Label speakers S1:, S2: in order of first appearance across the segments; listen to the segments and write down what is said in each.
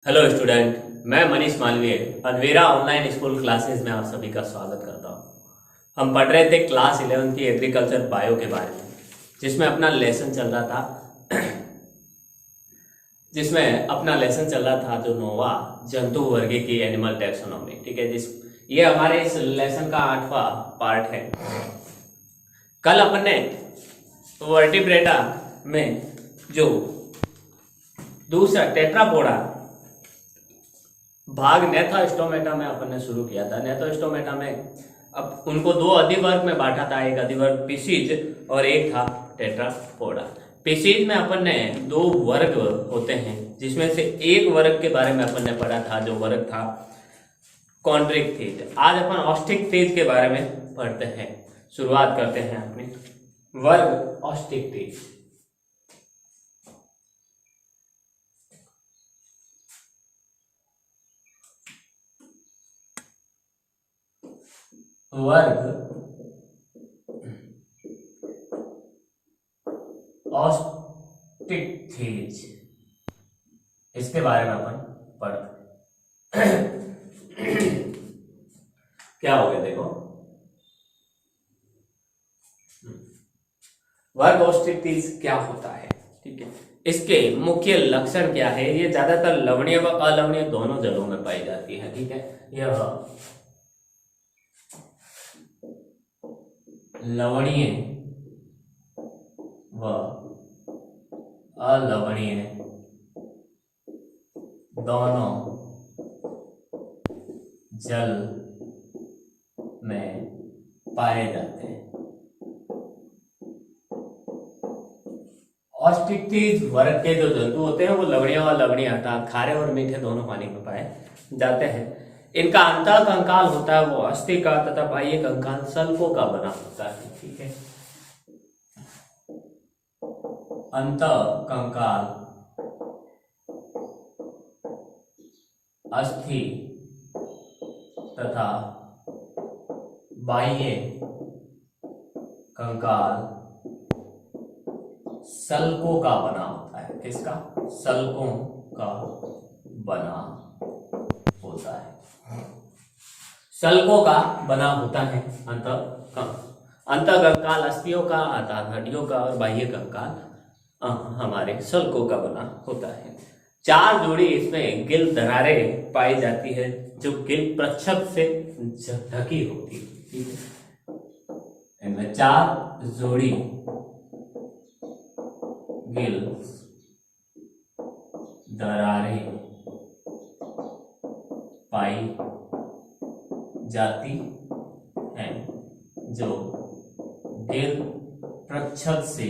S1: Hello student, मैं मनीष मालवीय अनवेरा online school classes में आप सभी का स्वागत करता हूं। हम पढ़ रहे थे क्लास 11 की एग्रीकल्चर बायो के बारे में, जिसमें अपना लेसन चल रहा था जो नोवा जंतु वर्ग की एनिमल टैक्सोनॉमी। ठीक है, ये हमारे इस लेसन का 8वां पार्ट है। कल अपन ने वर्टिब्रेटा में जो दूसरा टेट्रापोडा भाग नेथोस्टोमेटा में अपन ने शुरू किया था। नेथोस्टोमेटा में अब उनको दो अधिवर्ग में बांटा था, एक अधिवर्ग पिसीज और एक था टेट्रापोडा। पिसीज में अपन ने दो वर्ग होते हैं, जिसमें से एक वर्ग के बारे में अपन ने पढ़ा था, जो वर्ग था कॉन्ड्रिक्थिज। आज अपन ऑस्टिक्थिज के बारे में पढ़ते हैं। शुरुआत करते हैं अपने वर्ग ऑस्टिक्थिज। वर्ग ऑस्टिक्थिज, इसके बारे में अपन पढ़ते क्या हो गया देखो। वर्ग ऑस्टिक्थिज क्या होता है, ठीक है। इसके मुख्य लक्षण क्या है। ये ज्यादातर लवणीय व अलवणीय दोनों जलों में पाई जाती है, ठीक है। यह लवणीय व अलवणीय दोनों जल में पाए जाते हैं। ऑस्टिक्थिज वर्ग के जो जंतु होते हैं वो लवणीय और अलवणीय अर्थात खारे और मीठे दोनों पानी में पाए जाते हैं। इनका अंतः कंकाल होता है वो अस्थि का, तथा बाह्य कंकाल सल्कों का बना होता है, ठीक है। अंतः कंकाल अस्थि तथा बाह्य कंकाल सल्कों का बना होता है। किसका? सल्कों का बना होता है। सल्कों का बना होता है अंतः कंकाल अस्थियों का अर्थात हड्डियों का, और बाह्य कंकाल हमारे सल्कों का बना होता है। चार जोड़ी इसमें गिल दरारें पाई जाती है, जो गिल प्रच्छद से ढकी होती है, ठीक है। इनमें चार जोड़ी गिल दरारें पाई जाती हैं, जो गिल प्रच्छद से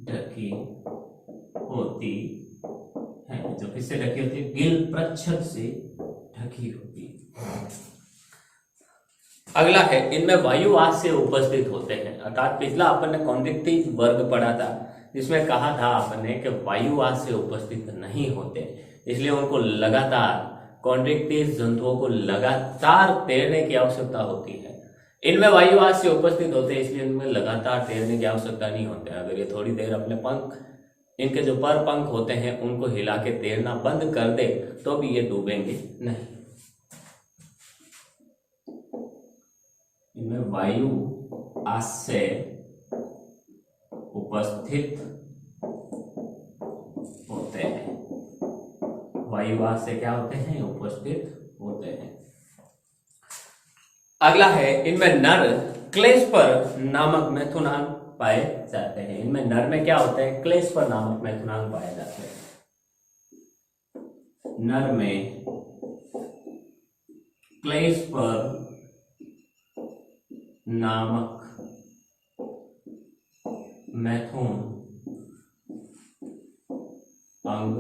S1: ढकी होती है। जो किससे ढकी होती है? गिल प्रच्छद से ढकी होती है। अगला है, इनमें वायुवास से उपस्थित होते हैं। अर्थात पिछला अपन ने कॉन्ड्रिक्थिज वर्ग पढ़ा था, जिसमें कहा था अपन ने कि वायुवास से उपस्थित नहीं होते, इसलिए उनको लगातार कॉन्ड्रिक्थिज जंतुओं को लगातार तैरने की आवश्यकता होती है। इनमें वायुवास से उपस्थित होते हैं, इसलिए इनमें लगातार तैरने की आवश्यकता नहीं होती है। अगर ये थोड़ी देर अपने पंख, इनके जो पर पंख होते हैं, उनको हिला के तैरना बंद कर दे तो भी ये डूबेंगे नहीं। इनमें वायुवास से उपस्थित होते हैं। वायुवास से क्या होते हैं? उपस्थित होते हैं। अगला है, इनमें नर क्लेस्पर नामक मेथुनांग पाए जाते हैं। इनमें नर में क्या होता है? क्लेस्पर नामक मेथुनांग पाए जाते हैं। नर में क्लेस्पर नामक मैथुन अंग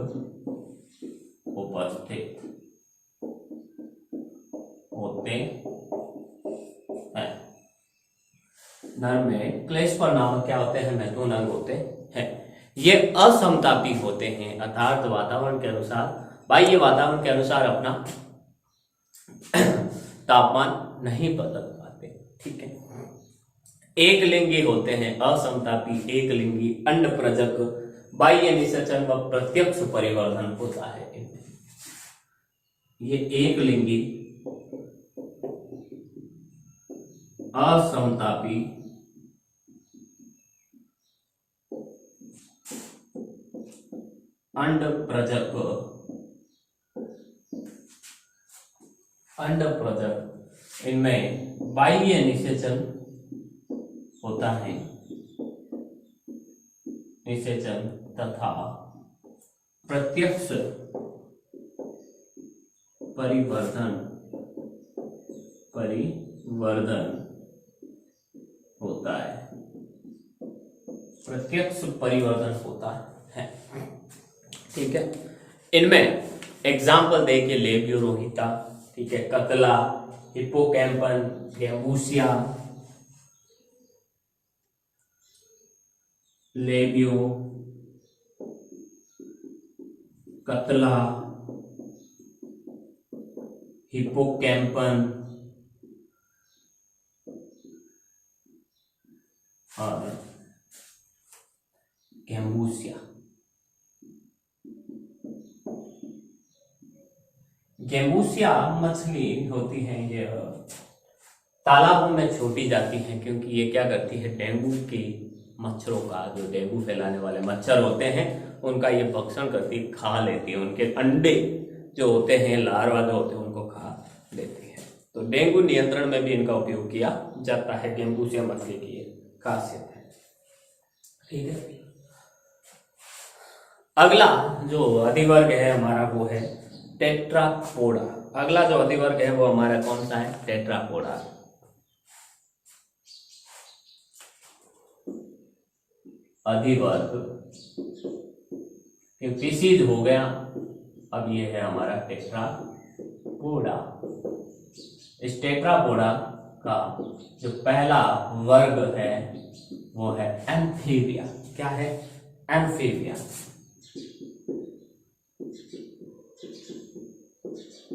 S1: उपस्थित होते हैं। नर में क्लेस्पर नामक क्या होते हैं? मैथुन अंग होते हैं। ये असमतापी होते हैं, अर्थात वातावरण के अनुसार, बाह्य वातावरण के अनुसार अपना तापमान नहीं बदल पाते, ठीक है। एक लिंगी होते हैं असमतापी, एक लिंगी, अंडप्रजक, बाह्य निषेचन व प्रत्यक्ष परिवर्धन होता है इनमें। ये एक लिंगी, असमतापी, अंडप्रजक, इनमें बाह्य निषेचन होता है, निषेचन तथा प्रत्यक्ष परिवर्धन होता है, प्रत्यक्ष परिवर्धन होता है। ठीक है, इनमें एग्जाम्पल देखिए, लेबियोरोहिता, ठीक है, कतला, हिप्पोकैम्पन, गैम्बूसिया, लेबियो, कतला, हिप्पोकैम्पन और गैम्बूसिया। गैम्बूसिया मछली होती है, ये तालाबों में छोड़ी जाती है, क्योंकि ये क्या करती है, डेंगू के मच्छरों का, जो डेंगू फैलाने वाले मच्छर होते हैं उनका ये भक्षण करती, खा लेती है, उनके अंडे जो होते हैं, लार्वा जो होते हैं, उनको खा लेती है। तो डेंगू नियंत्रण में भी इनका उपयोग किया जाता है। गैम्बूसिया मछली की ये खासियत है। ठीक है, अगला जो अधिवर्ग है हमारा वो है टेट्रापोडा। अगला जो अधिवर्ग है वो हमारा कौन सा है, टेट्रापोडा। अधिवर्ग पीसीज हो गया, अब ये है हमारा टेट्रापोडा। इस टेट्रापोडा का जो पहला वर्ग है वो है एम्फीबिया। क्या है, एम्फीबिया।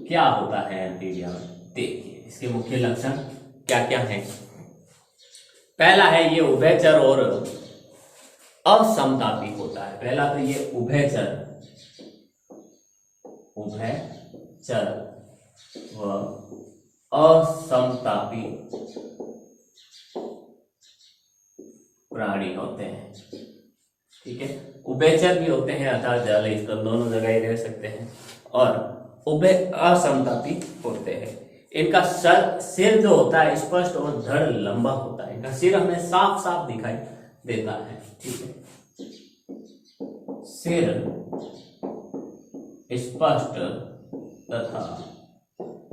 S1: क्या होता है एम्फीबिया में, देखिए इसके मुख्य लक्षण क्या क्या हैं। पहला है ये उभयचर और असमतापी होता है। पहला तो ये उभयचर व असमतापी प्राणी होते हैं। ठीक है, उभयचर भी होते हैं अर्थात जल स्थल दोनों जगह ही रह सकते हैं, और उभय असमतापी होते हैं। इनका सिर जो होता है स्पष्ट और धड़ लंबा होता है। इनका सिर हमें साफ साफ दिखाई देता है। ठीक है, सिर स्पष्ट तथा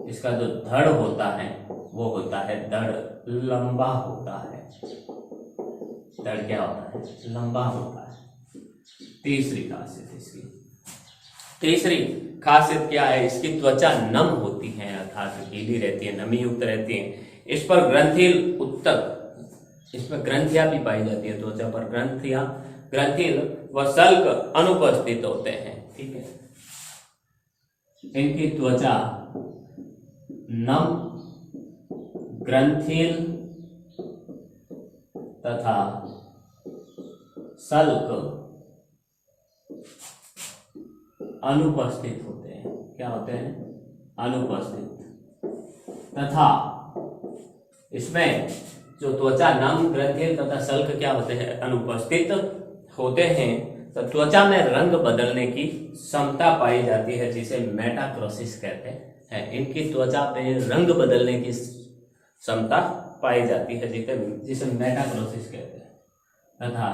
S1: इसका जो धड़ होता है वो होता है, धड़ लंबा होता है। धड़ क्या होता है, लंबा होता है। तीसरी खासियत क्या है, इसकी त्वचा नम होती है अर्थात गीली रहती है, नमी युक्त रहती है। इस पर ग्रंथिल उत्तक, इसमें ग्रंथियां भी पाई जाती है, त्वचा पर ग्रंथिल व सल्क अनुपस्थित होते हैं। ठीक है, इनकी त्वचा नम, ग्रंथिल तथा सल्क अनुपस्थित होते हैं। क्या होते हैं, अनुपस्थित। तथा इसमें जो त्वचा नम, ग्रंथिल तथा सल्क क्या होते हैं, अनुपस्थित होते हैं। तो त्वचा में रंग बदलने की क्षमता पाई जाती है, जिसे मेटाक्रोसिस कहते हैं। इनकी त्वचा पे रंग बदलने की क्षमता पाई जाती है, जिसे मेटाक्रोसिस कहते हैं। तथा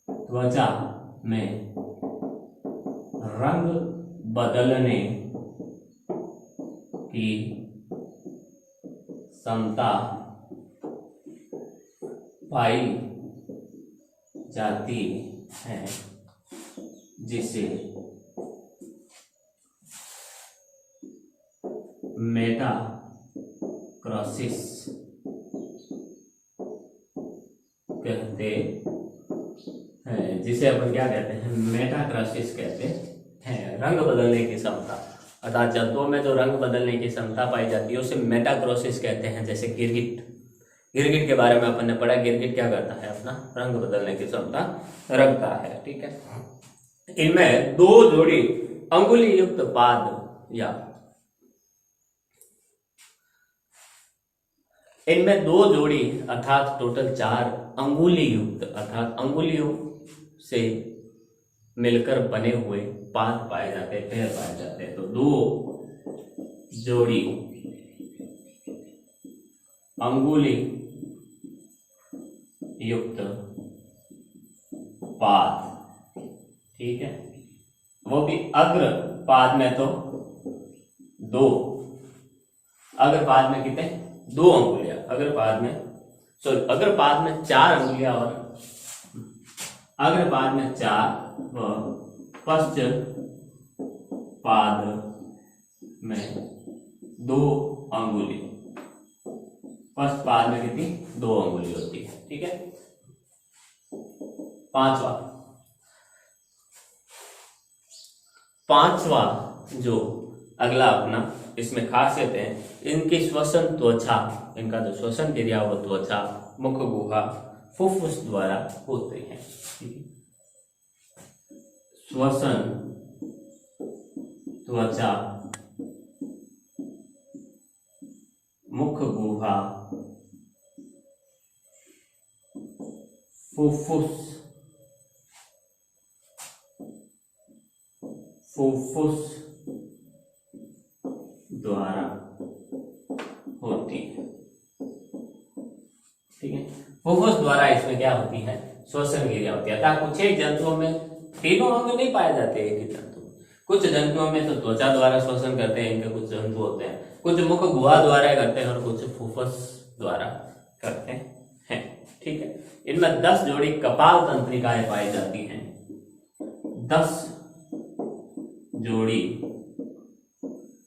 S1: त्वचा में रंग बदलने की क्षमता पाई जाती है, जिसे मेटाक्रोसिस कहते हैं, जिसे अपन क्या कहते हैं, मेटाक्रोसिस कहते हैं। रंग बदलने की क्षमता, अर्थात जंतुओं में जो रंग बदलने की क्षमता पाई जाती है उसे मेटाक्रोसिस कहते हैं। जैसे गिरगिट, गिरगिट के बारे में अपन ने पढ़ा, गिरगिट क्या करता है, अपना रंग बदलने की क्षमता रखता है। ठीक है, इनमें दो जोड़ी अंगुली युक्त पाद या इनमें दो जोड़ी अर्थात टोटल 4 अंगुली युक्त अर्थात अंगुलियों से मिलकर बने हुए पाद पाए जाते हैं, पैर पाए जाते हैं। तो 2 जोड़ी अंगुली युक्त पाद, ठीक है, वो भी अग्र पाद में तो 2, अग्र पाद में कितने, 2 अंगुलियां, अग्र पाद में अग्र पाद में 4 अंगुलियां और अग्र पाद में 4 व पश्च पाद में 2 अंगुली, पश्च पाद में कितनी, 2 अंगुली होती है। ठीक है, पांचवा जो अगला अपना इसमें खासियत है, इनकी श्वसन त्वचा, इनका जो श्वसन क्रिया वो त्वचा, मुख गुहा, फुफ्फुस द्वारा होते हैं। श्वसन त्वचा, मुख गुहा, फुफ्फुस द्वारा होती है। ठीक है, फुफ्फुस द्वारा इसमें क्या होती है, श्वसन क्रिया होती है। अर्थात कुछ एक जंतुओं में तीनों अंग नहीं पाए जाते एक ही जंतु, कुछ जंतुओं में तो त्वचा द्वारा श्वसन करते हैं, इनके कुछ जंतु होते हैं, कुछ मुख गुहा द्वारा करते हैं और कुछ फुफ्फुस द्वारा करते हैं। ठीक है, इनमें 10 जोड़ी कपाल तंत्रिकाएं पाई जाती हैं, 10 जोड़ी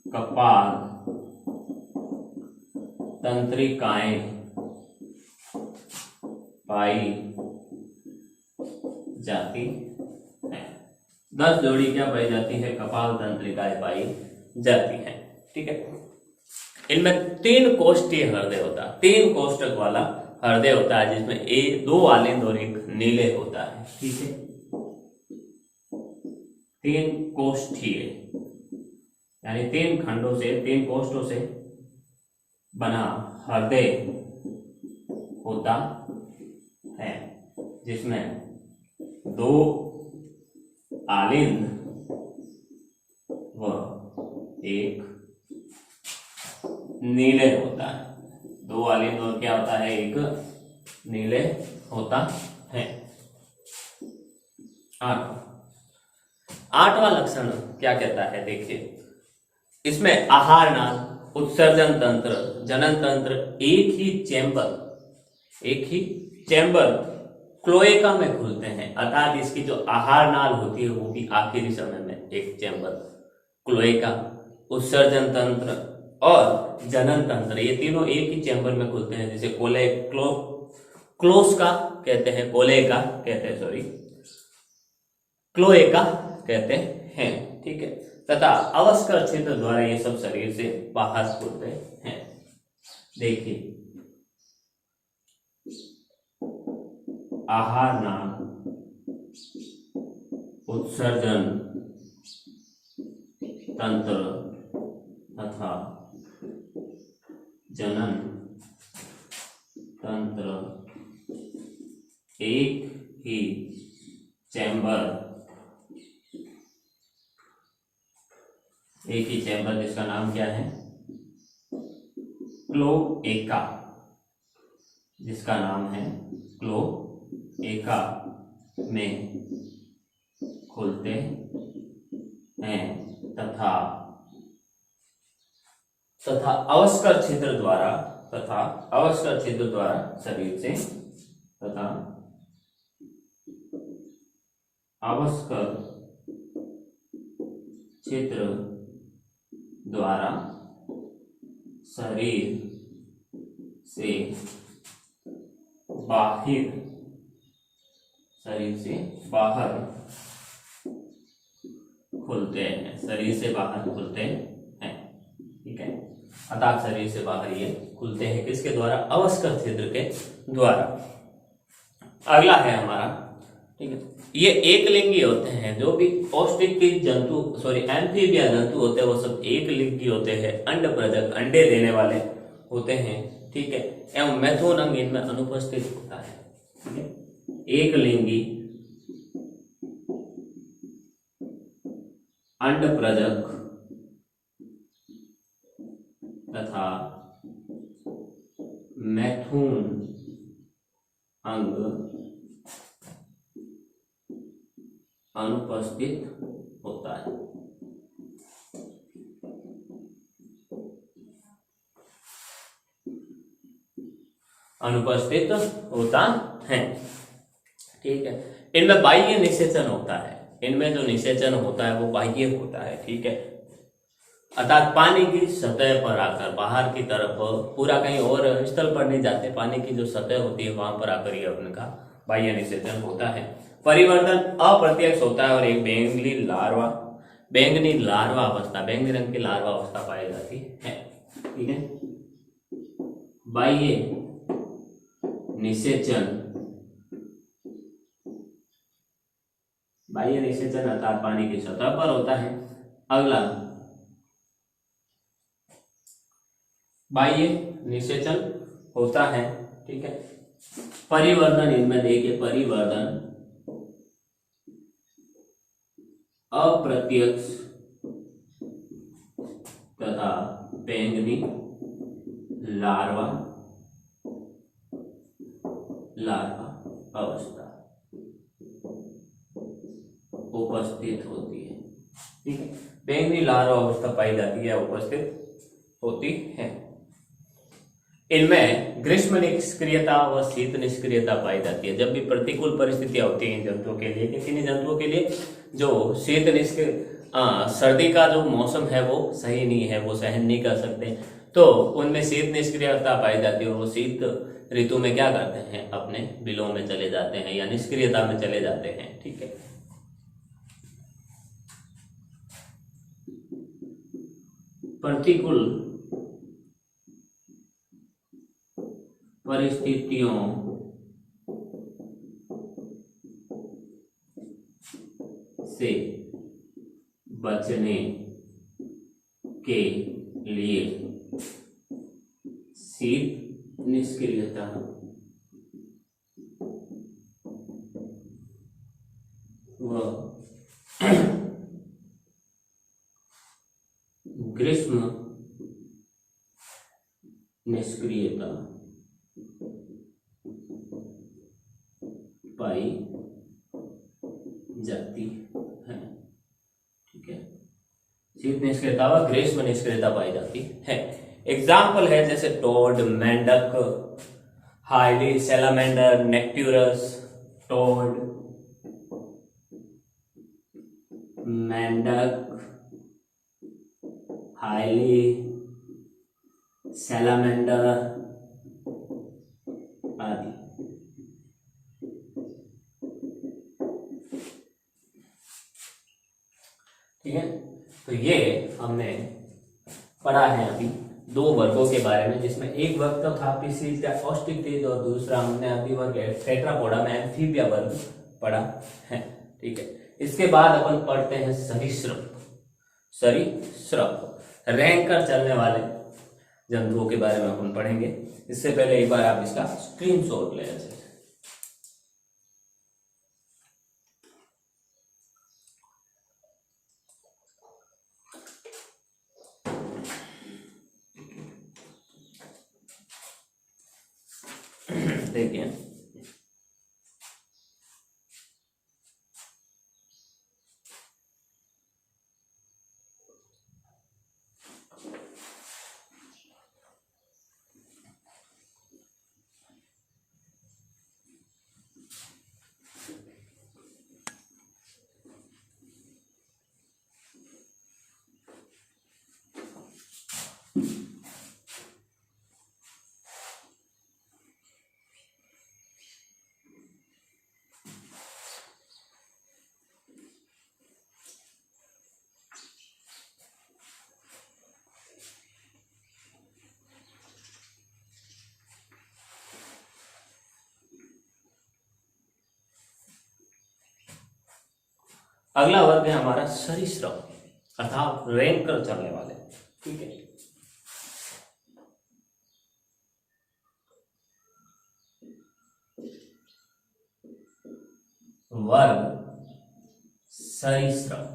S1: कपाल तंत्रिकाएं पाई जाती है। 10 जोड़ी क्या पाई जाती है, कपाल तंत्रिकाएं पाई जाती है। ठीक है, इनमें 3 कोष्ठीय हृदय होता है, 3 कोष्ठक वाला हृदय होता है, जिसमें 2 आलिंद और 1 नीले होता है। ठीक है, 3 कोष्ठीय यानी 3 खंडों से, 3 कोष्ठों से बना हृदय होता है, जिसमें 2 आलिंद व 1 नीले होता है। 2 आलिंद और क्या होता है, 1 नीले होता है। 8वां लक्षण क्या कहता है, देखिए, इसमें आहार नाल, उत्सर्जन तंत्र, जनन तंत्र एक ही चैम्बर क्लोएका में खुलते हैं। अर्थात इसकी जो आहार नाल होती है वो भी आखिरी समय में एक चैम्बर क्लोएका, उत्सर्जन तंत्र और जनन तंत्र, ये तीनों एक ही चैम्बर में खुलते हैं, जिसे क्लोएका कहते हैं। ठीक है, तथा अवस्कर क्षेत्र द्वारा ये सब शरीर से बाहर खुलते हैं। देखिए, आहार नाल, उत्सर्जन तंत्र तथा जनन तंत्र एक ही चैम्बर जिसका नाम क्या है, क्लोएका, जिसका नाम है क्लोएका में खुलते हैं तथा अवस्कर क्षेत्र द्वारा शरीर से अवस्कर क्षेत्र द्वारा शरीर से बाहर खुलते हैं, ठीक है। अतः शरीर से बाहर ये खुलते हैं, किसके द्वारा? अवस्कर छिद्र के द्वारा। अगला है हमारा, ठीक है, ये एक लिंगी होते हैं। जो भी औष्टिकी जंतु एम्फीबिया जंतु होते हैं वो सब एक लिंगी होते हैं, अंड प्रजक, अंडे देने वाले होते हैं, ठीक है। एवं मैथुन अंग इनमें अनुपस्थित होता है, ठीक है। एक लिंगी अंड प्रजक तथा मैथुन अंग अनुपस्थित होता है। अनुपस्थित होता है, ठीक है। इनमें बाह्य निषेचन होता है, इनमें जो निषेचन होता है वो बाह्य होता है, ठीक है। अर्थात पानी की सतह पर आकर बाहर की तरफ, पूरा कहीं और स्थल पर नहीं जाते, पानी की जो सतह होती है वहां पर आकर ये उनका बाह्य निषेचन होता है। परिवर्तन अप्रत्यक्ष होता है और एक बैंगनी लार्वा अवस्था, बैंगनी रंग की लार्वा अवस्था पाई जाती है, ठीक है। बाह्य निषेचन अर्थात पानी की सतह पर होता है। अगला बाह्य निषेचन होता है, ठीक है। परिवर्धन, इनमें देखिए परिवर्धन अप्रत्यक्ष तथा बैंगनी लार्वा अवस्था उपस्थित होती है, ठीक है। बैंगनी लार्वा अवस्था पाई जाती है, उपस्थित होती है। इनमें ग्रीष्म निष्क्रियता व शीत निष्क्रियता पाई जाती है। जब भी प्रतिकूल परिस्थितियां होती हैं जंतुओं के लिए, किन जंतुओं के लिए? जो शीत निष्क्रिय सर्दी का जो मौसम है वो सही नहीं है, वो सहन नहीं कर सकते, तो उनमें शीत निष्क्रियता पाई जाती है और वो शीत ऋतु में क्या करते हैं? अपने बिलों में चले जाते हैं या निष्क्रियता में चले जाते हैं, ठीक है। प्रतिकूल परिस्थितियों से बचने के लिए शीत निष्क्रियता व ग्रीष्म निष्क्रियता पाई जाती है, ठीक है। शीत निष्क्रियता व ग्रीष्म निष्क्रियता पाई जाती है। एग्जाम्पल है जैसे टोड, मेंढक, हाइली, सैलामेंडर, नेक्ट्यूरस। टोड, मेंढक, हाइली, सैलामेंडर आदि। ठीक है, तो ये हमने पढ़ा है अभी दो वर्गों के बारे में, जिसमें एक वर्ग तो था पीसीज का ऑस्टिक्टिज और दूसरा हमने अभी वर्ग टेट्रापोडा में एम्फीबिया वर्ग पढ़ा है, ठीक है। इसके बाद अपन पढ़ते हैं सरीसृप। रैंक कर चलने वाले जंतुओं के बारे में अपन पढ़ेंगे। इससे पहले एक बार आप इसका स्क्रीनशॉट ले लीजिए। देखिए, अगला वर्ग है हमारा सरीसृप अर्थात रेंग कर चलने वाले। ठीक है, वर्ग सरीसृप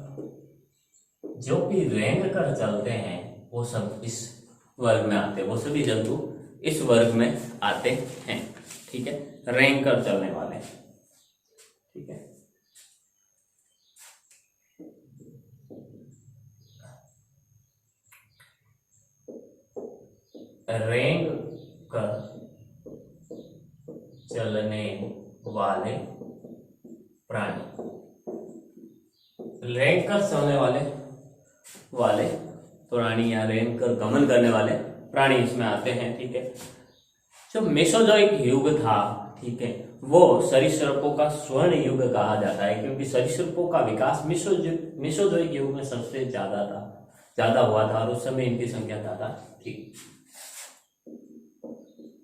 S1: जो भी रेंग कर चलते हैं वो सब इस वर्ग में आते हैं, वो सभी जंतु इस वर्ग में आते हैं। ठीक है, रेंग कर चलने वाले। ठीक है, रेंग कर चलने वाले प्राणी, रेंग कर चलने वाले प्राणी या रेंग कर गमन करने वाले प्राणी इसमें आते हैं। ठीक है, जो मेसोजोइक युग था, ठीक है, वो सरीसृपों का स्वर्ण युग कहा जाता है, क्योंकि सरीसृपों का विकास मेसोजोइक युग में सबसे ज्यादा हुआ था और उस समय इनकी संख्या ज्यादा थी।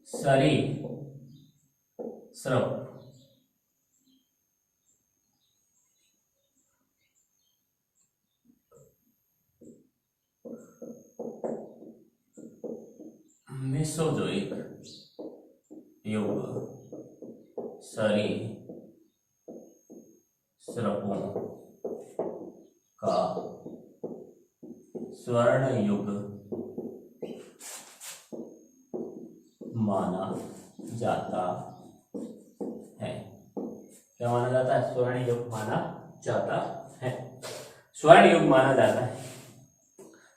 S1: सरीसृप मेसोजोइक युग सरीसृपों का स्वर्ण युग माना जाता है। क्या माना जाता है? स्वर्ण युग माना जाता है। स्वर्ण युग माना जाता है।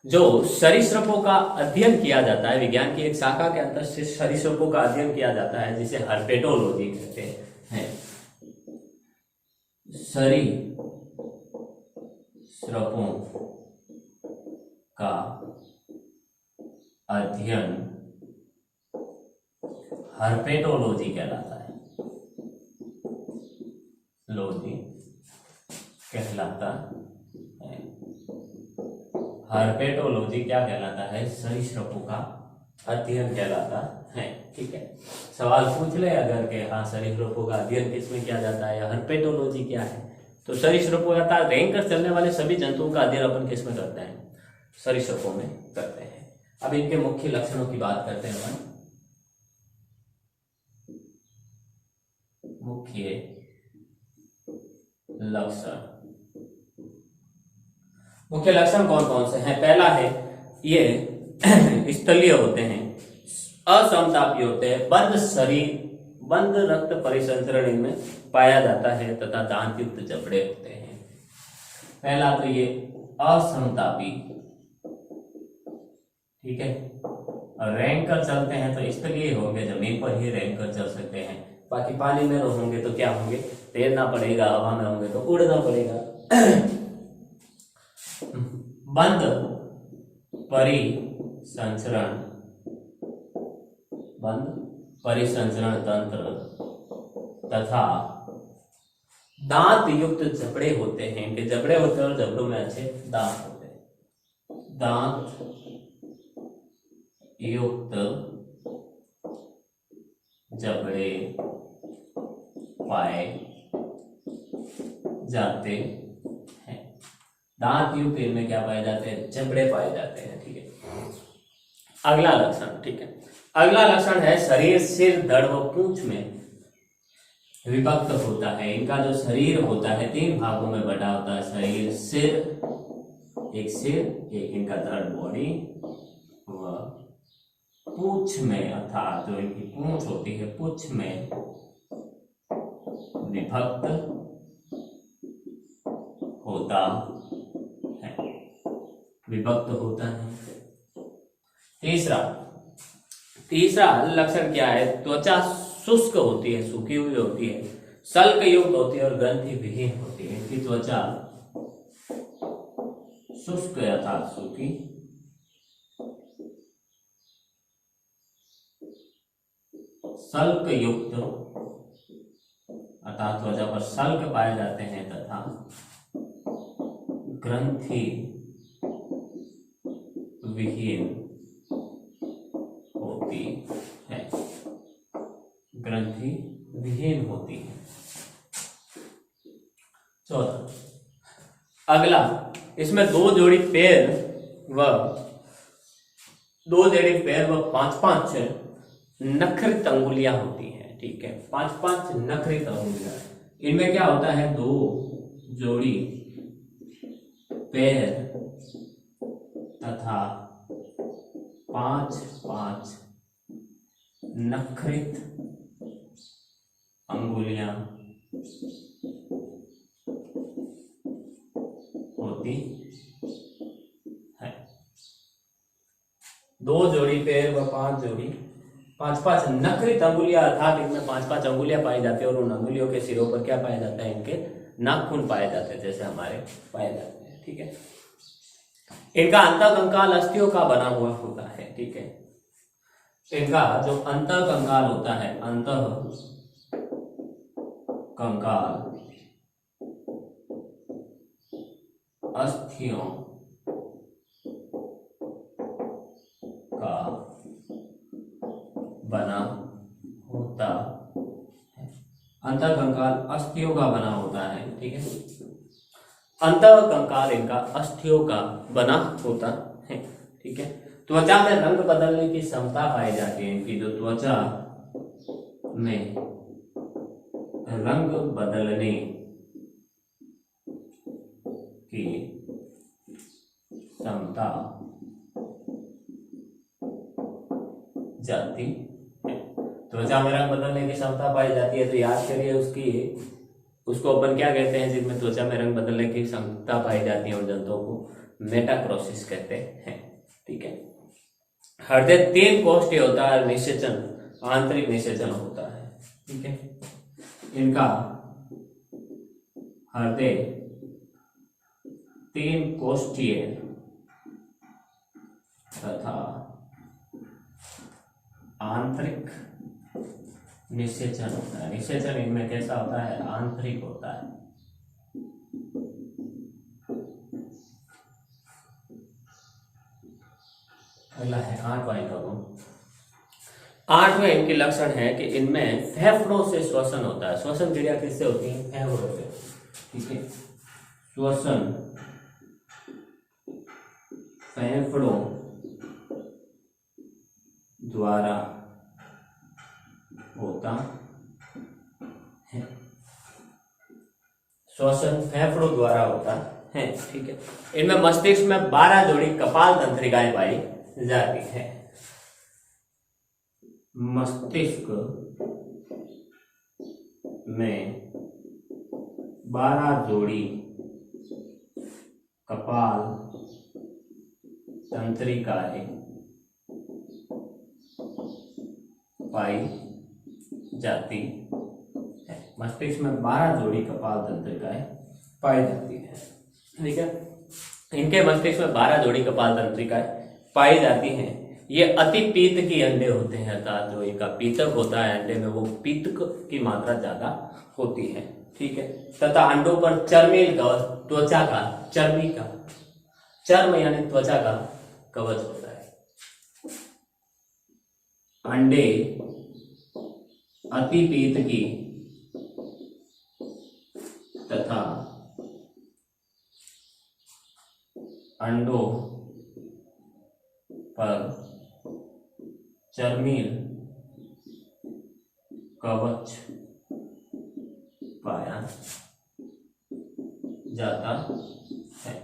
S1: जो सरीसृपों का अध्ययन किया जाता है, विज्ञान की एक शाखा के अंदर से सरीसृपों का अध्ययन किया जाता है, जिसे हर्पेटोलॉजी कहते हैं। सरीसृपों का अध्ययन हर्पेटोलॉजी कहलाता है। लॉजी कहलाता है। हर्पेटोलॉजी क्या कहलाता है? सरीसृपों का अध्ययन कहलाता है। ठीक है, सवाल पूछ ले अगर के हाँ सरीसृपों का अध्ययन किसमें किया जाता है या हर्पेटोलॉजी क्या है, तो सरीसृपों अर्थात रेंग कर चलने वाले सभी जंतुओं का अध्ययन अपन किसमें करते हैं? सरीसृपों में करते हैं। अब इनके मुख्य लक्षणों की बात करते हैं अपन। मुख्य लक्षण कौन कौन से हैं? पहला है ये स्थलीय होते हैं, असमतापी होते हैं, बंद रक्त परिसंचरण इनमें पाया जाता है तथा दांत युक्त जबड़े होते हैं। पहला तो ये असमतापी, ठीक है, और रेंग कर चलते हैं तो स्थलीय होंगे, जमीन पर ही रेंग कर चल सकते हैं। बाकी पानी में होंगे तो क्या होंगे? तैरना पड़ेगा, हवा में होंगे तो उड़ना पड़ेगा। बंद परिसंचरण तंत्र तथा दांत युक्त जबड़े होते हैं। इनके जबड़े होते हैं और जबड़ों में अच्छे दांत होते हैं। दांत युक्त जबड़े पाए जाते हैं। दांत युक्त इनमें क्या पाए जाते हैं? जबड़े पाए जाते हैं। ठीक है, अगला लक्षण, ठीक है, अगला लक्षण है शरीर सिर धड़ व पूंछ में विभक्त होता है। इनका जो शरीर होता है 3 भागों में बटा होता है। शरीर सिर, एक इनका धड़ बॉडी व पूंछ में अर्थात जो इनकी पूंछ होती है पूंछ में विभक्त होता है। तीसरा लक्षण क्या है? त्वचा शुष्क होती है, सूखी हुई होती है, शल्क युक्त होती है और ग्रंथि विहीन होती है। इनकी त्वचा शुष्क अर्थात सूखी, शल्क युक्त अर्थात त्वचा पर शल्क पाए जाते हैं तथा ग्रंथि विहीन होती है। ग्रंथि विहीन होती है। चौथा, अगला, इसमें दो जोड़ी पैर व पांच पांच नखरित अंगुलियां होती हैं। ठीक है, पांच पांच नखरित अंगुलियां, इनमें क्या होता है, दो जोड़ी पैर तथा पांच पांच नखरित अंगुलियां होती है। दो जोड़ी पैर व पांच पांच नखरित अंगुलियां, अर्थात इनमें पांच पांच अंगुलियां पाई जाती है और उन अंगुलियों के सिरों पर क्या पाया जाता है, इनके नाखून पाए जाते हैं, जैसे हमारे पाए जाते हैं। ठीक है, इनका अंतःकंकाल अस्थियों का बना हुआ होता है। ठीक है, इनका जो अंतःकंकाल होता है, अंतःकंकाल अस्थियों का बना होता है। अंतःकंकाल अस्थियों का बना होता है। ठीक है, अंतःकंकाल इनका अस्थियों का बना होता है। ठीक है, त्वचा में रंग बदलने की क्षमता पाई जाती है। इनकी जो त्वचा में रंग बदलने की क्षमता जाती है। त्वचा में रंग बदलने की क्षमता पाई जाती है, तो याद करिए उसको अपन क्या कहते हैं, जिनमें त्वचा में रंग बदलने की क्षमता पाई जाती है उन जंतुओं को मेटाक्रोसिस कहते हैं। ठीक है, हृदय तीन कोष्ठीय होता है, निषेचन, आंतरिक निषेचन होता है। ठीक है, इनका हृदय तीन कोष्ठीय तथा आंतरिक निषेचन होता है। निषेचन इनमें कैसा होता है, आंतरिक होता है। अगला है 8वां इनका गुण। 8वें इनके लक्षण है कि इनमें फेफड़ों से श्वसन होता है। श्वसन क्रिया किससे होती है, फेफड़ों से। ठीक है, श्वसन फेफड़ों द्वारा होता है। श्वसन फेफड़ों द्वारा होता है। ठीक है, इनमें मस्तिष्क में 12 जोड़ी कपाल तंत्रिकाएं पाई जाती है। मस्तिष्क में 12 जोड़ी कपाल तंत्रिकाएं पाई जाती है। मस्तिष्क में 12 जोड़ी कपाल तंत्रिकाएं पाई जाती है। ठीक है, इनके मस्तिष्क में 12 जोड़ी कपाल तंत्रिकाएं पाई जाती हैं। ये अति पीत की अंडे होते हैं, अर्थात जो इनका पीतक होता है अंडे में, वो पीतक की मात्रा ज्यादा होती है। ठीक है, तथा अंडों पर चर्मील कवच, त्वचा का, चर्मी का, चर्म यानी त्वचा का कवच होता है। अंडे अति पीत की तथा अंडों पर चर्मील कवच पाया जाता है।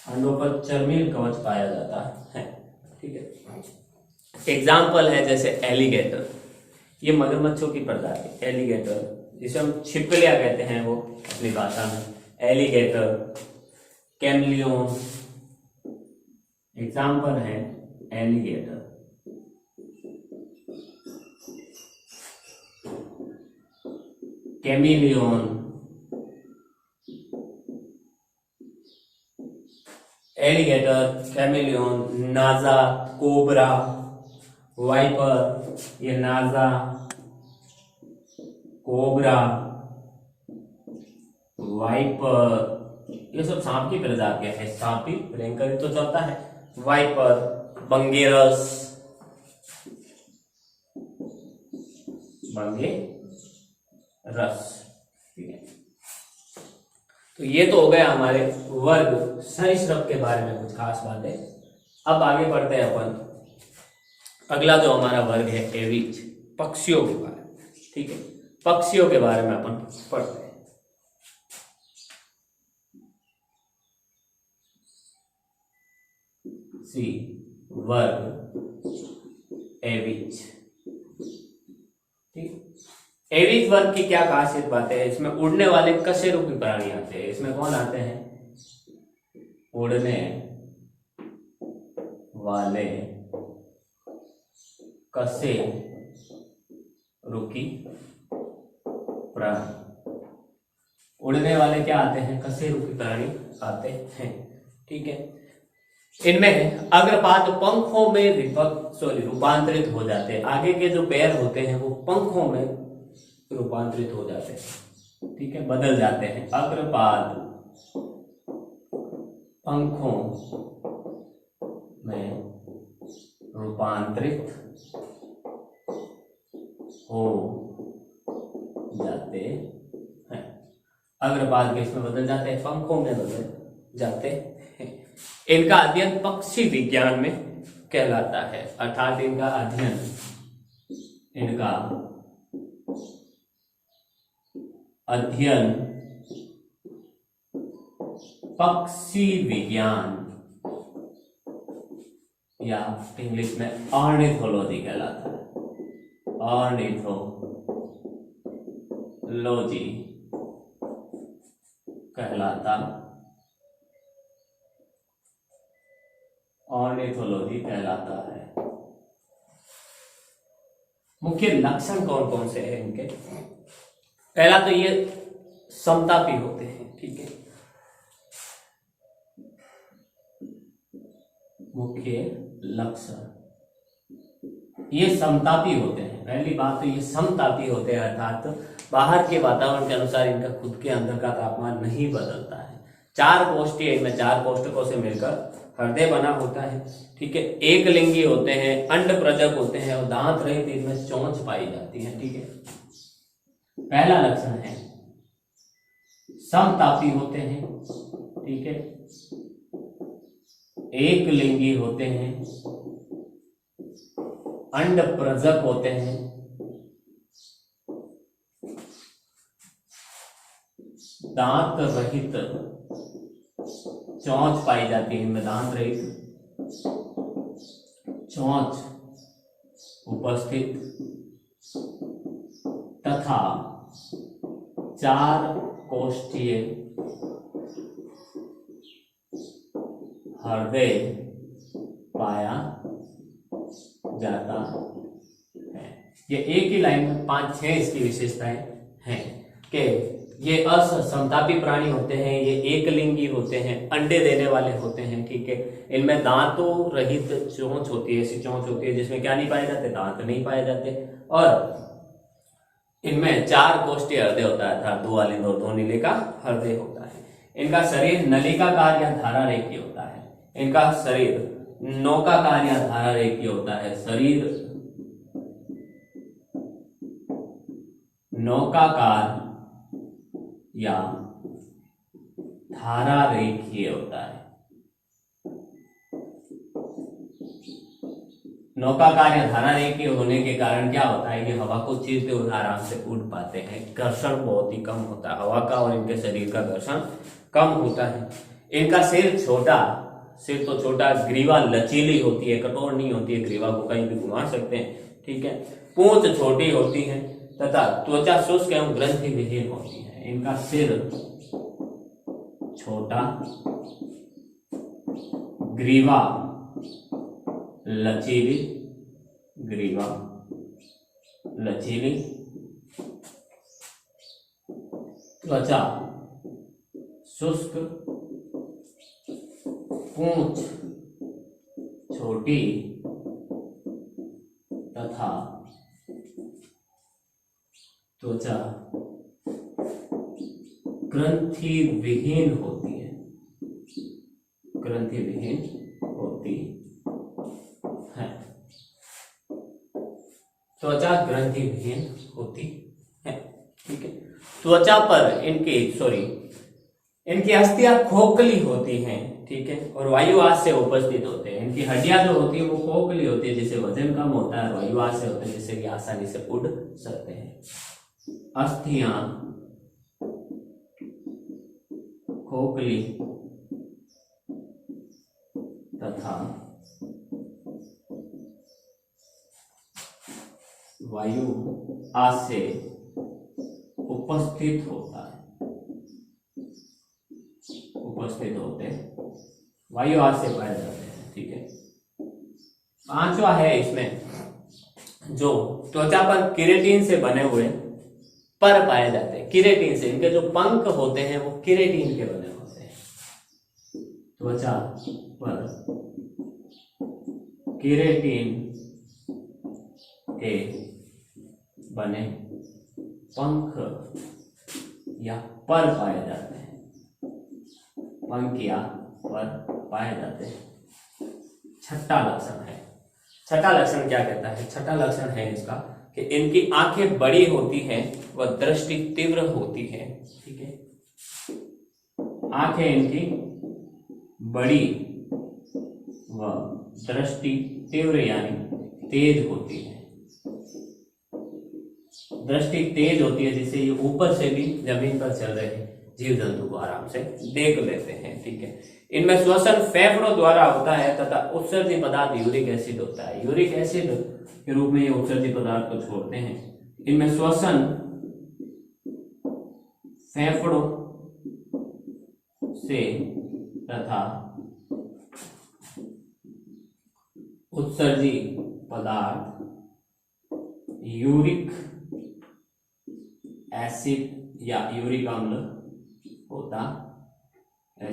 S1: अंडों पर चर्मील कवच पाया जाता है। ठीक है, एग्जाम्पल है जैसे एलिगेटर, ये मगरमच्छों की प्रजाति एलिगेटर, जिसे हम छिपकलियां कहते हैं वो अपनी भाषा में, एलिगेटर, कैमलियन, एग्जाम्पल है एलिगेटर। कैमिलियन, एलिगेटर, कैमिलियन, नाजा, कोबरा, वाइपर, ये नाजा, कोबरा, वाइपर, ये सब सांप की प्रजातियां है। सांपी भयंकर तो चलता है। वाइपर, बंगेरस, बंगेरस। ठीक है, तो ये तो हो गया हमारे वर्ग सरीसृप के बारे में कुछ खास बातें। अब आगे बढ़ते हैं अपन। अगला जो हमारा वर्ग है एविज, पक्षियों के बारे में। ठीक है, पक्षियों के बारे में अपन पढ़ते हैं। सी वर्ग एविज। ठीक, एविज वर्ग की क्या खासियत बातें हैं? इसमें उड़ने वाले कशेरुकी प्राणी आते हैं। इसमें कौन आते हैं? उड़ने वाले कशेरुकी प्राणी। उड़ने वाले क्या आते हैं? कशेरुकी प्राणी आते हैं। ठीक है, इनमें अग्रपाद पंखों में रूपांतरित हो जाते हैं। आगे के जो पैर होते हैं वो पंखों में रूपांतरित हो जाते हैं। ठीक है, बदल जाते हैं। अग्रपाद पंखों में रूपांतरित हो जाते हैं। अग्रपाद के इसमें बदल जाते हैं, पंखों में बदल जाते हैं। इनका अध्ययन पक्षी विज्ञान में कहलाता है, अर्थात इनका अध्ययन पक्षी विज्ञान या इंग्लिश में ऑर्निथोलॉजी कहलाता है। ऑर्निथोलॉजी कहलाता है। मुख्य लक्षण कौन कौन से हैं इनके? पहला तो ये समतापी होते हैं। ठीक है, मुख्य लक्षण ये समतापी होते हैं। पहली बात तो ये समतापी होते हैं, अर्थात बाहर के वातावरण के अनुसार इनका खुद के अंदर का तापमान नहीं बदलता है। 4 कोष्ठीय, इनमें 4 कोष्ठकों से मिलकर हृदय बना होता है। ठीक है, एक लिंगी होते हैं, अंड प्रजक होते हैं और दांत रहित इनमें चोंच पाई जाती है। ठीक है, पहला लक्षण है समतापी होते हैं। ठीक है, एक लिंगी होते हैं, अंड प्रजक होते हैं, दांत रहित चोंच पाई जाती है। इनमें दांत रहित चोंच उपस्थित तथा 4 कोष्ठीय हृदय पाया जाता है। ये एक ही लाइन में 5-6 इसकी विशेषताएं हैं कि ये असमतापी प्राणी होते हैं, ये एक लिंगी होते हैं, अंडे देने वाले होते हैं। ठीक है, इनमें दांतों रहित चोंच होती है, ऐसी चोंच होती है जिसमें क्या नहीं पाए जाते? दांत नहीं पाए जाते। और इनमें 4 कोष्ठीय हृदय होता है, अर्थात 2 वालिंद और 2 नीले का हृदय होता है। इनका शरीर नलिकाकार या धारा रेखीय होता है। इनका शरीर नौकाकार या धारा रेखीय होता है। शरीर नौकाकार या धारा रेखीय होता है। नौकाकार या धारा रेखीय होने के कारण क्या होता है? ये हवा को चीरते हुए आराम से उड़ पाते हैं। घर्षण बहुत ही कम होता है, हवा का और इनके शरीर का घर्षण कम होता है। इनका सिर छोटा, सिर तो छोटा, ग्रीवा लचीली होती है, कठोर नहीं होती है, ग्रीवा को कहीं भी घुमा सकते हैं। ठीक है, पूंछ छोटी होती है तथा त्वचा शुष्क एवं ग्रंथि विहीन होती है। इनका सिर छोटा, ग्रीवा लचीली, त्वचा शुष्क, पूंछ छोटी तथा त्वचा ग्रंथि विहीन होती है। त्वचा ग्रंथि विहीन होती है। ठीक है, त्वचा पर इनकी अस्थियां खोखली होती हैं, ठीक है, और वायुवास से उपस्थित होते हैं। इनकी हड्डियां जो होती है वो खोखली होती है, जिससे वजन कम होता है, वायुवास से होते हैं जिससे कि आसानी से उड़ सकते हैं। अस्थियां खोखली तथा वायुवास से उपस्थित होता है, उपस्थित होते वायुवास से पाए जाते हैं, ठीक है। पांचवा है इसमें जो त्वचा पर केराटिन से बने हुए पर पाए जाते हैं, केराटिन से, इनके जो पंख होते हैं वो केराटिन के बने होते हैं। त्वचा पर केराटिन के बने पंख या पर पाए जाते हैं, पंख या पर पाए जाते हैं। छठा लक्षण है, छठा लक्षण क्या कहता है? छठा लक्षण है इसका कि इनकी आंखें बड़ी होती हैं व दृष्टि तीव्र होती है, ठीक है। आंखें इनकी बड़ी व दृष्टि तीव्र यानी तेज होती है, दृष्टि तेज होती है, जिससे ये ऊपर से भी जमीन पर चल रहे जीव जंतु को आराम से देख लेते हैं, ठीक है। इनमें श्वसन फेफड़ों द्वारा होता है तथा उत्सर्जी पदार्थ यूरिक एसिड होता है, यूरिक एसिड के रूप में ये उत्सर्जी पदार्थ को छोड़ते हैं। इनमें श्वसन फेफड़ों से तथा उत्सर्जी पदार्थ यूरिक एसिड या यूरिक अम्ल होता है,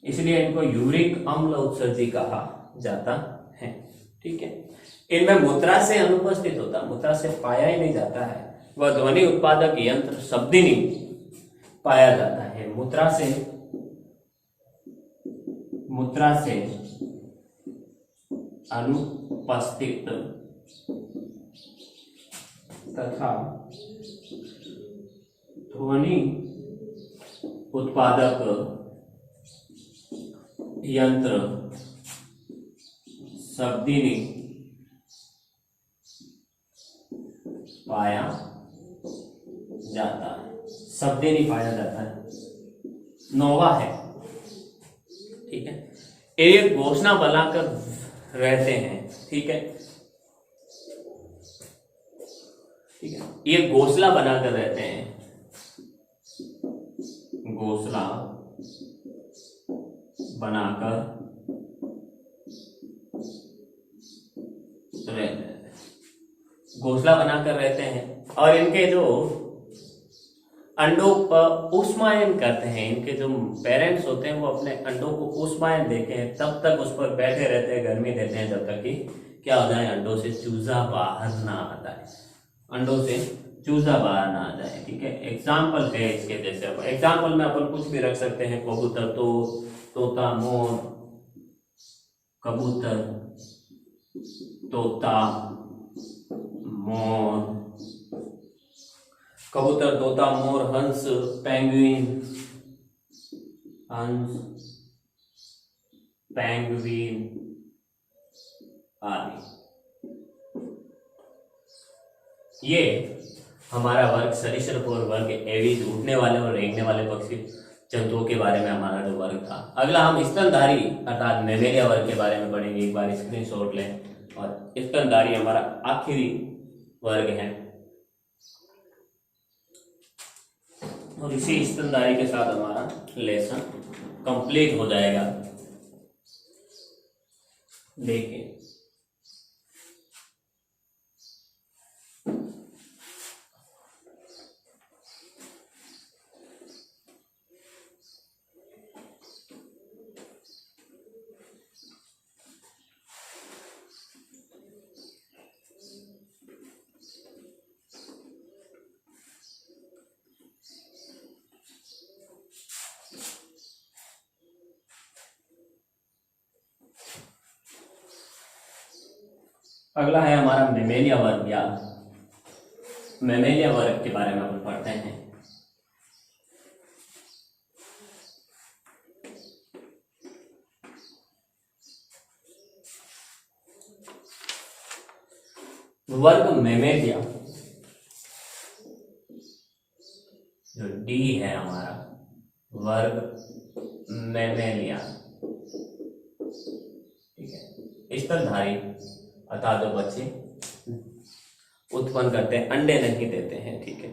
S1: इसलिए इनको यूरिक अम्ल उत्सर्जी कहा जाता है, ठीक है। इनमें मूत्रा से अनुपस्थित होता, मूत्रा से पाया ही नहीं जाता है। वह ध्वनि उत्पादक यंत्र शब्दिनी पाया जाता है। मूत्रा से अनुपस्थित तथा ध्वनि उत्पादक यंत्र शब्दिनी पाया जाता है, शब्दिनी पाया जाता है। नौवा है, ठीक है, एक घोषणा बनाकर रहते हैं, ठीक है, ठीक है, ये घोंसला बनाकर रहते हैं, घोंसला बनाकर रहते हैं, घोंसला बनाकर रहते हैं। और इनके जो अंडों पर ऊष्मायन करते हैं, इनके जो पेरेंट्स होते हैं वो अपने अंडों को ऊष्मायन देते हैं, तब तक उस पर बैठे रहते हैं, गर्मी देते हैं, जब तक कि क्या हो जाए, अंडों से चूजा बाहर ना आ जाए, अंडों से चूजा बाहर ना आ जाए, ठीक है। एग्जाम्पल है इसके, जैसे एग्जाम्पल में अपन कुछ भी रख सकते हैं, कबूतर, तोता, मोर, कबूतर, तोता, मोर, कबूतर, तोता, मोर, हंस, पेंगुइन, आदि। ये हमारा वर्ग सरीसृप और वर्ग एवीज, उड़ने वाले और रेंगने वाले पक्षी जंतुओं के बारे में हमारा जो वर्ग था। अगला हम स्तनधारी अर्थात मेमेलिया वर्ग के बारे में पढ़ेंगे। एक बार स्क्रीनशॉट लें, और स्तनधारी हमारा आखिरी वर्ग है, और इसी स्तनधारी के साथ हमारा लेसन कंप्लीट हो जाएगा। देखिए, अगला है हमारा मेमेलिया वर्ग या मैमेलिया वर्ग के बारे में अपन पढ़ते हैं। वर्ग मैमेलिया, जो डी है हमारा, वर्ग मैमेलिया, ठीक है। स्तनधारी अर्थात जो बच्चे उत्पन्न करते हैं, अंडे नहीं देते हैं, ठीक है।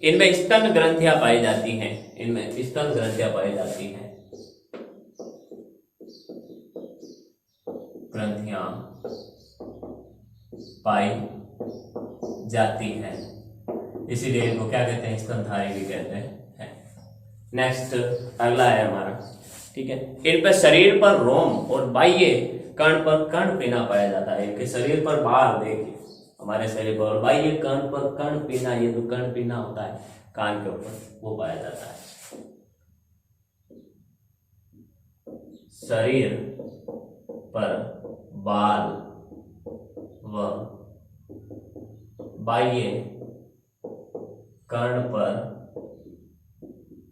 S1: इनमें स्तन ग्रंथियां पाई जाती हैं, इनमें स्तन ग्रंथियां पाई जाती हैं, ग्रंथियां पाई जाती हैं, इसीलिए इनको क्या कहते हैं, स्तनधारी भी कहते हैं। नेक्स्ट अगला है हमारा, ठीक है। इन पर शरीर पर रोम और बाह्य कर्ण पर कर्णपिना पाया जाता है। इनके शरीर पर बाल देखिए, हमारे शरीर पर बाह्य कर्ण पर कर्णपिना, ये जो कर्णपिना होता है कान के ऊपर, वो पाया जाता है। शरीर पर बाल व बाह्य कर्ण पर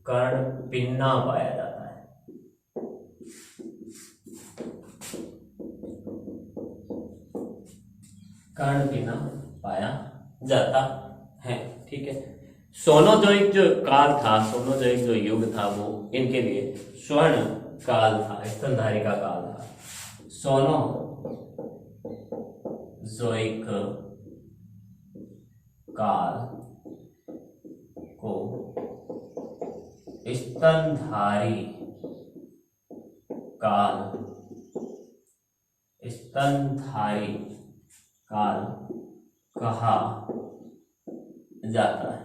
S1: कर्णपिन्ना पाया जाता है। कर्णपिन्ना पाया जाता है, ठीक है। सोनोजोइक जो काल था, सोनोजोइक जो युग था, वो इनके लिए स्वर्ण काल था, स्तनधारी का काल था। सोनोजोइक काल को स्तनधारी काल, स्तनधारी काल कहा जाता है,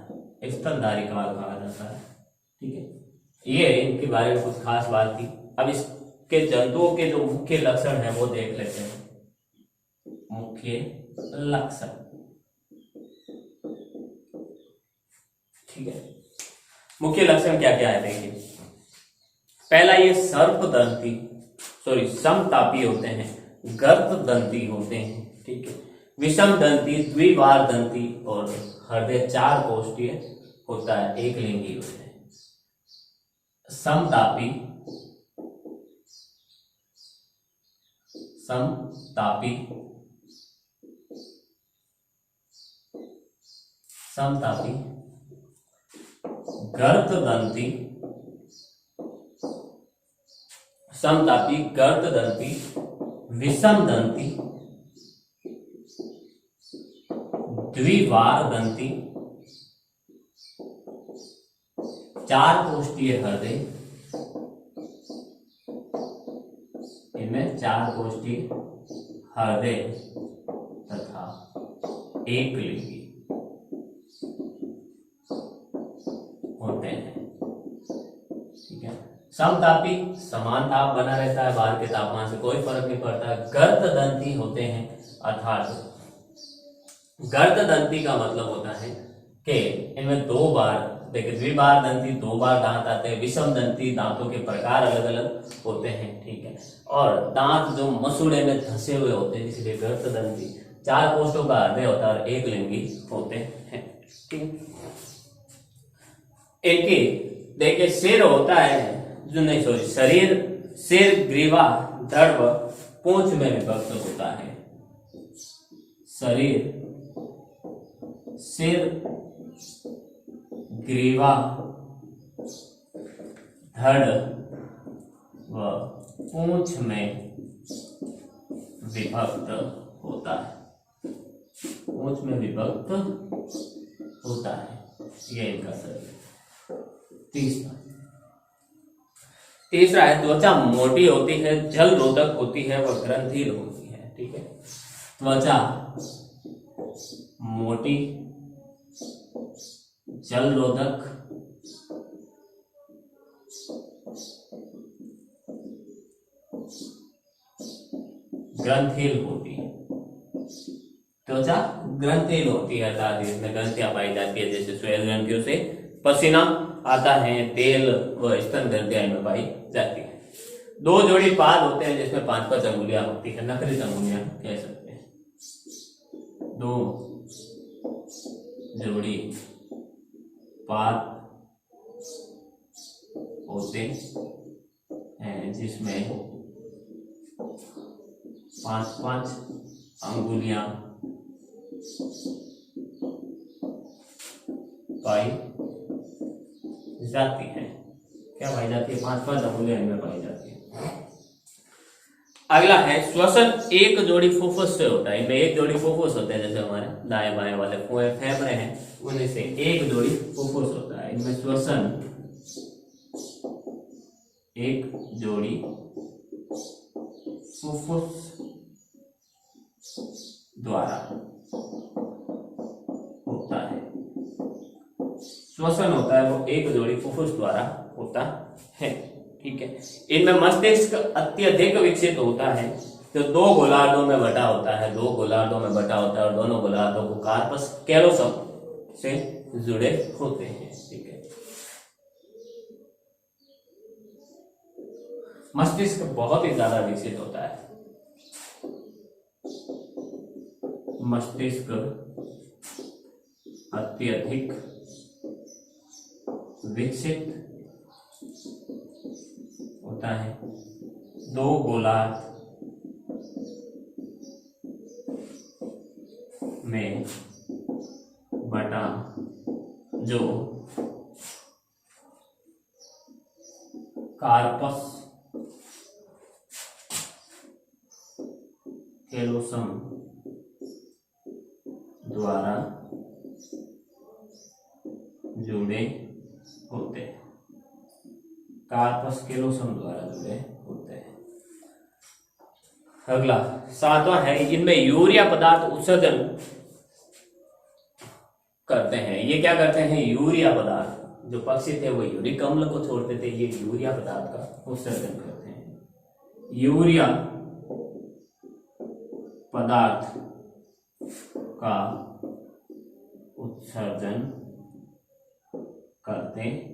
S1: स्तनधारी काल कहा जाता है, ठीक है। ये इनके बारे में कुछ खास बात थी। अब इसके जंतुओं के जो मुख्य लक्षण है वो देख लेते हैं। मुख्य लक्षण, ठीक है। मुख्य लक्षण क्या क्या है देखिए। पहला, ये सर्पदंती समतापी होते हैं, गर्तदंती होते हैं, ठीक है। विषम दंती, द्विबार दंती और हृदय 4 कोष्ठीय होता है, एक लिंगी होते हैं। समतापी, समतापी, समतापी, गर्तदंती, समतापी, गर्तदंती, विषमदंती, द्विवार दंती, 4 कोष्ठीय हृदय, इनमें 4 कोष्ठीय हृदय तथा एक लिंगी होते हैं, ठीक है। समतापी, समान ताप बना रहता है, बाहर के तापमान से कोई फर्क नहीं पड़ता। गर्तदंती होते हैं, अर्थात गर्तदंती का मतलब होता है कि इनमें 2 बार, देखिए द्विबार दंती 2 बार दांत आते हैं। विषम दंती, दांतों के प्रकार अलग अलग होते हैं, ठीक है। और दांत जो मसूड़े में धंसे हुए होते हैं, इसलिए गर्तदंती। 4 कोष्ठों का हृदय होता है और एक लिंगी होते हैं, ठीक है। इनकी देखिए सिर होता है, जो नहीं सॉरी शरीर, सिर, ग्रीवा, धड़ व पूंछ में विभक्त होता है। शरीर, सिर, ग्रीवा, धड़ व पूंछ में विभक्त होता है, पूंछ में विभक्त होता है, ये इनका शरीर। तीसरा है त्वचा मोटी होती है, जल रोधक होती है व ग्रंथिल होती है, ठीक है। त्वचा मोटी, जल रोधक, ग्रंथिल होती है। त्वचा ग्रंथिल होती है, अर्थात इसमें ग्रंथियां पाई जाती है, जैसे श्वेत ग्रंथियों से पसीना आता है, तेल व स्तन ग्रंथियां इनमें पाई जाती है। 2 जोड़ी पाद होते हैं, जिसमें 5-5 अंगुलियां होती है, नखरी अंगुलियां कह सकते हैं। 2 जोड़ी पाद होते हैं जिसमें 5-5 अंगुलियां पाई जाती हैं। क्या पाई जाती है? 5-5 अंगुलियां इनमें पाई जाती है। अगला है श्वसन एक जोड़ी फुफ्फुस से होता है। इनमें एक जोड़ी फुफ्फुस होते हैं, जैसे हमारे दाएं बाएं वाले फेफड़े हैं उनमें से एक जोड़ी फुफ्फुस होता है। इनमें श्वसन एक जोड़ी फुफ्फुस द्वारा होता है। श्वसन होता है वो एक जोड़ी फुफ्फुस द्वारा होता है। ठीक है। इनमें मस्तिष्क अत्यधिक विकसित होता है, जो 2 गोलार्धों में बटा होता है। 2 गोलार्धों में बटा होता है और दोनों गोलार्धों को कार्पस कैलोसम से जुड़े होते हैं। ठीक है। मस्तिष्क बहुत ही ज्यादा विकसित होता है। मस्तिष्क अत्यधिक विकसित होता है। 2 गोलार्ध में बटा जो कार्पस कैलोसम द्वारा जुड़े होते हैं। कार्पस कैलोसम द्वारा जुड़े होते हैं। अगला 7वां है, इनमें यूरिया पदार्थ उत्सर्जन करते हैं। ये क्या करते हैं? यूरिया पदार्थ, जो पक्षी थे वो यूरिक अम्ल को छोड़ते थे, ये यूरिया पदार्थ का उत्सर्जन करते हैं। यूरिया पदार्थ का उत्सर्जन करते हैं।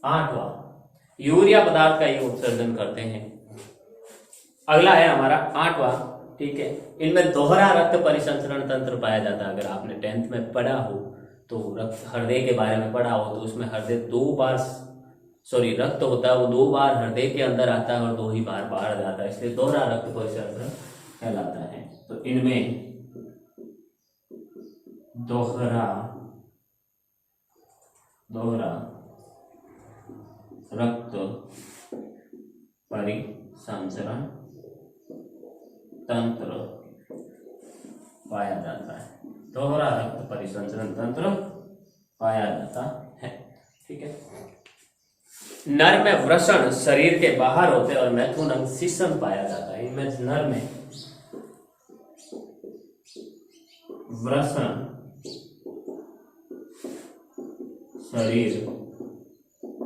S1: 8वां, यूरिया पदार्थ का ये उत्सर्जन करते हैं। अगला है हमारा 8वां। ठीक है। इनमें दोहरा रक्त परिसंचरण तंत्र पाया जाता है। अगर आपने 10th में पढ़ा हो तो हृदय के बारे में पढ़ा हो, तो उसमें हृदय रक्त होता है वो 2 बार हृदय के अंदर आता है और 2 ही बार बाहर जाता है, इसलिए दोहरा रक्त परिसंचरण कहलाता है। तो इनमें दोहरा रक्त परिसंचरण तंत्र पाया जाता है। दोहरा रक्त परिसंचरण तंत्र पाया जाता है। ठीक है। नर में वृषण शरीर के बाहर होते हैं और मैथुन अंग शिशन पाया जाता है। इनमें नर में वृषण शरीर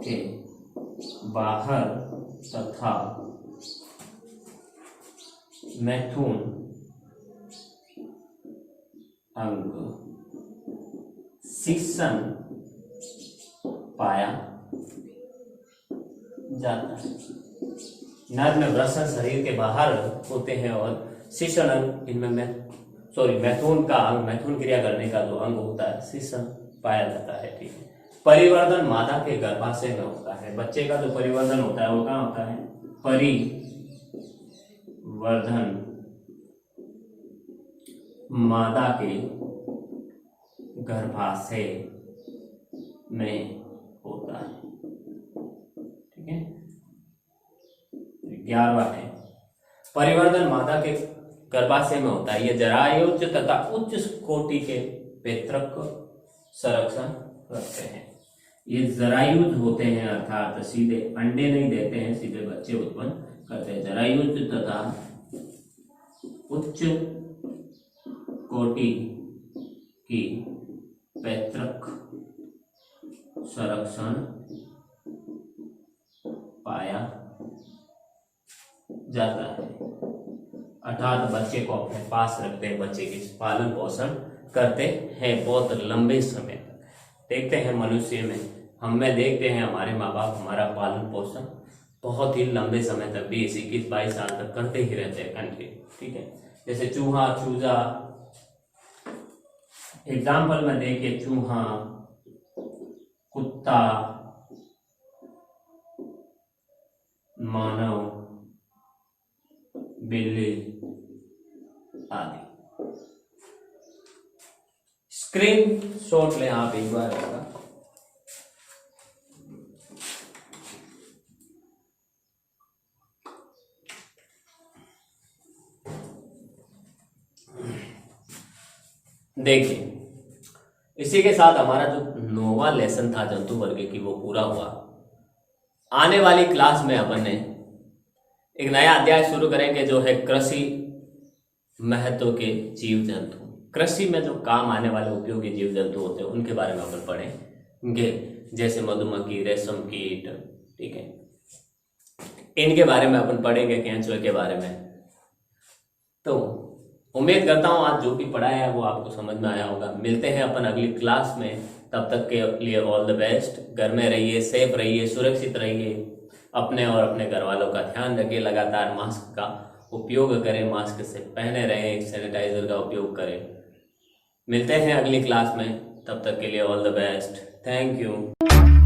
S1: के बाहर तथा मैथुन अंग शिशन पाया जाता है। नर में वृषण शरीर के बाहर होते हैं और शिशन अंग इनमें मैथुन का अंग, मैथुन क्रिया करने का जो अंग होता है शिशन पाया जाता है। ठीक है। परिवर्धन मादा के गर्भाशय में होता है। बच्चे का जो परिवर्धन होता है वो कहाँ होता है? परिवर्धन मादा के गर्भाशय में होता है। ठीक है। 11वां है, परिवर्धन मादा के गर्भाशय में होता है। ये जरायुज तथा उच्च कोटि के पैतृक संरक्षण रखते हैं। ये जरायुज होते हैं, अर्थात सीधे अंडे नहीं देते हैं, सीधे बच्चे उत्पन्न करते हैं। जरायुज तथा उच्च कोटि की पैतृक संरक्षण पाया जाता है, अर्थात बच्चे को अपने पास रखते हैं, बच्चे की पालन पोषण करते हैं बहुत लंबे समय तक। देखते हैं मनुष्य में, हम में देखते हैं हमारे माँ बाप हमारा पालन पोषण बहुत ही लंबे समय तक 20, 21, 22 साल तक करते ही रहते हैं कंटिन्यू। ठीक है। जैसे चूहा, चूजा एग्जाम्पल में देखिए चूहा, कुत्ता, मानव, बिल्ली आदि। स्क्रीन शॉट लें आप एक बार इसका। देखिए, इसी के साथ हमारा जो 9वां लेसन था जंतु वर्ग की वो पूरा हुआ। आने वाली क्लास में अपन ने एक नया अध्याय शुरू करेंगे जो है कृषि महत्व के जीव जंतु। कृषि में जो काम आने वाले उपयोगी जीव जंतु होते हैं उनके बारे में अपन पढ़ेंगे, जैसे मधुमक्खी, रेशम कीट, ठीक है, इनके बारे में अपन पढ़ेंगे, केंचुए के बारे में। तो उम्मीद करता हूँ आज जो भी पढ़ाया है वो आपको समझ में आया होगा। मिलते हैं अपन अगली क्लास में, तब तक के लिए ऑल द बेस्ट। घर में रहिए, सेफ रहिए, सुरक्षित रहिए, अपने और अपने घर वालों का ध्यान रखिए, लगातार मास्क का उपयोग करें, मास्क से पहने रहें, सैनिटाइजर का उपयोग करें। मिलते हैं अगली क्लास में, तब तक के लिए all the best. Thank you.